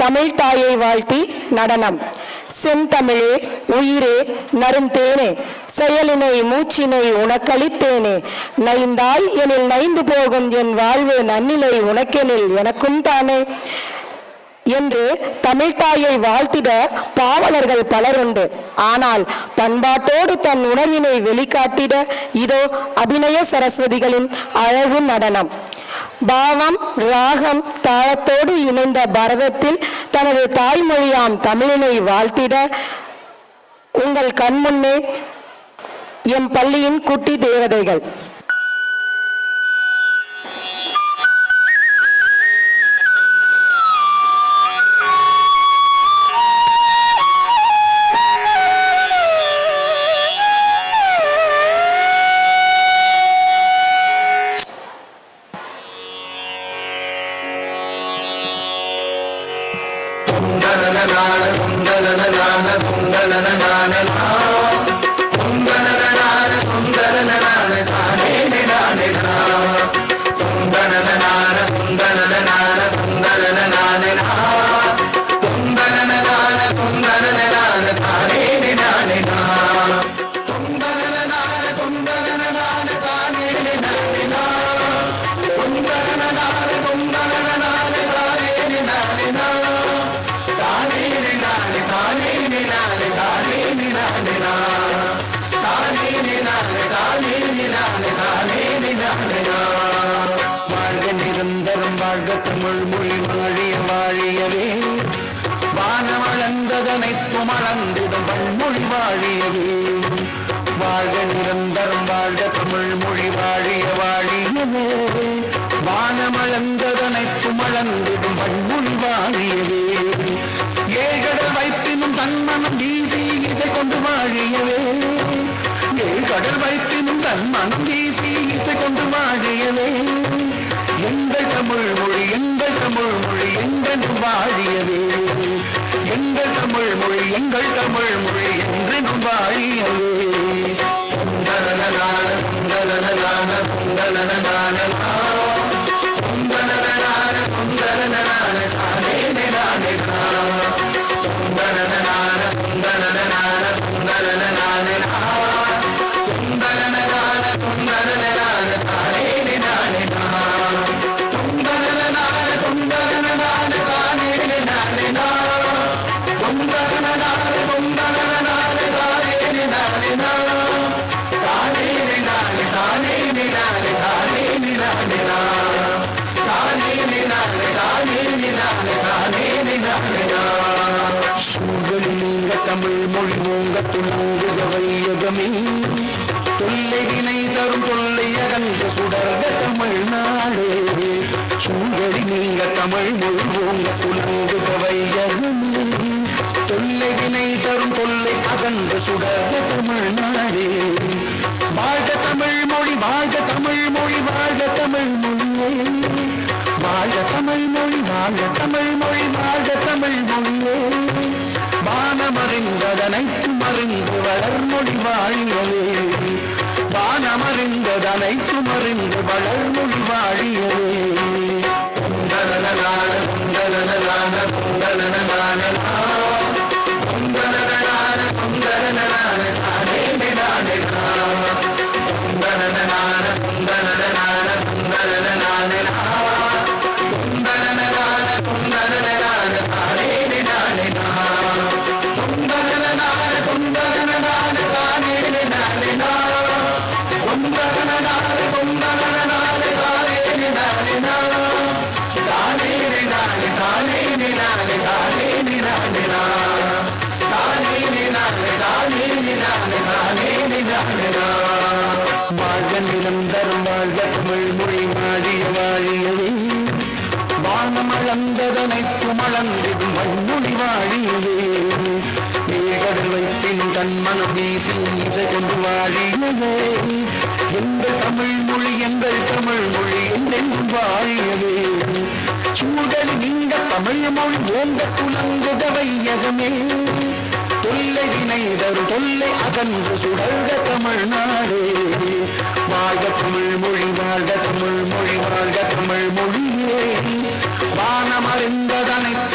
தமிழ் தாயை வாழ்த்தி நடனம். செந்தமிழே உயிரே நரும் தேனே, செயலினை மூச்சினை உனக்களித்தேனே, நைந்தால் எனில் நைந்து போகும் என் வாழ்வு, நன்னிலை உனக்கெனில் எனக்கும் தானே என்று தமிழ்தாயை வாழ்த்திட பாவலர்கள் பலருண்டு. ஆனால் பண்பாட்டோடு தன் உணர்வினை வெளிக்காட்டிட இதோ அபிநய சரஸ்வதிகளின் அழகு நடனம். பாவம் ராகம் தாளத்தோடு இணைந்த பரதத்தில் தனது தாய்மொழியாம் தமிழினை வாழ்த்திட உங்கள் கண்முன்னே எம் பள்ளியின் குட்டி தேவதைகள். தமிழ் மொழி வாழிய வாழியவே, வானமளந்ததனைத்தும் அளந்திடும் பன்மொழி வாழியவே. வாழ்க நிரந்தரம் வாழ்க தமிழ் மொழி வாழிய வாழியவே, வானமளந்ததனைத்தும் அளந்திடும் பன்மொழி வாழியவே. ஏழ்கடல் வைப்பினும் தன்மனம் வீசி இசை கொண்டு வாழியவே, ஏழ்கடல் வைப்பினும் தன்மனம் வீசி இசை கொண்டு வாழியவே. எங்கள் தமிழ் மொழி எங்கள் தமிழ் மொழி எங்கென்றும் வாழியவே, எங்கள் தமிழ் மொழி எங்கள் தமிழ் மொழி என்றென்றும் வாழியவே. பொங்கலனான பொங்கலனான பொங்கலனான பொங்கலனான பொங்கலனான தானே நானே பொங்கலனான பொங்கலனான பொங்கலனான பொங்கலனான பொங்கலனான தானே நானே சூழல் நீங்க தமிழ் மொழி ஓங்க துணங்குக வையகமே, தொல்லை வினை தரும் தொல்லை அகன்ற சுடர்க தமிழ்நாடே. சூழலி நீங்க தமிழ் மொழி ஓங்க துணங்குக வையகமே, தொல்லை வினை தரும் தொல்லை அகன்ற சுடர்க தமிழ்நாடே. வாழ்க தமிழ் மொழி வாழ்க தமிழ் மொழி வாழ்க தமிழ் மொழியே, வாழ்க தமிழ் மொழி வாழ்க தமிழ் மொழி வாழ்க தமிழ் மொழியே. வானமறிந்ததனைத்தும் அறிந்து வளர்மொழி வாழியவே, வானமறிந்ததனைத்தும் அறிந்து வளர்மொழி வாழியவே. பொங்கலனான பொங்கலனான பொங்கலனான பொங்கலனான பொங்கலனான தானே நானே பொங்கலனான பொங்கலனான பொங்கலனான பொங்கலனான பொங்கலனான தானே நானே பொங்கலனான பொங்கலனான தானே நானே பொங்கலனான பொங்கலனான தானே நானே தானே நானே தானே நானே தானே நானே தானே நானே தானே நானே தானே நானே. வாழ்க நிரந்தரம் வாழ்க தமிழ் மொழி வாழிய வாழியவே, வானமளந்ததனைத்தும் அளந்திடும் மண்மொழி வாழியவே. ஏகடல் வைத்தினும் தன்மனம் வீசி இசை கொண்டு வாழியவே, எங்கள் தமிழ் மொழி எங்கள் தமிழ் மொழி என்றென்றும் வாழியவே. சூழல் நீங்க தமிழ் மொழி ஓங்க துணங்குக வையகமே, தொல்லை வினை தரும் தொல்லை அகன்று சுடர்க தமிழ்நாடே. வாழ்க தமிழ் மொழி வாழ்க தமிழ் மொழி வாழ்க தமிழ் மொழியே, வானமறிந்ததனைத்தும்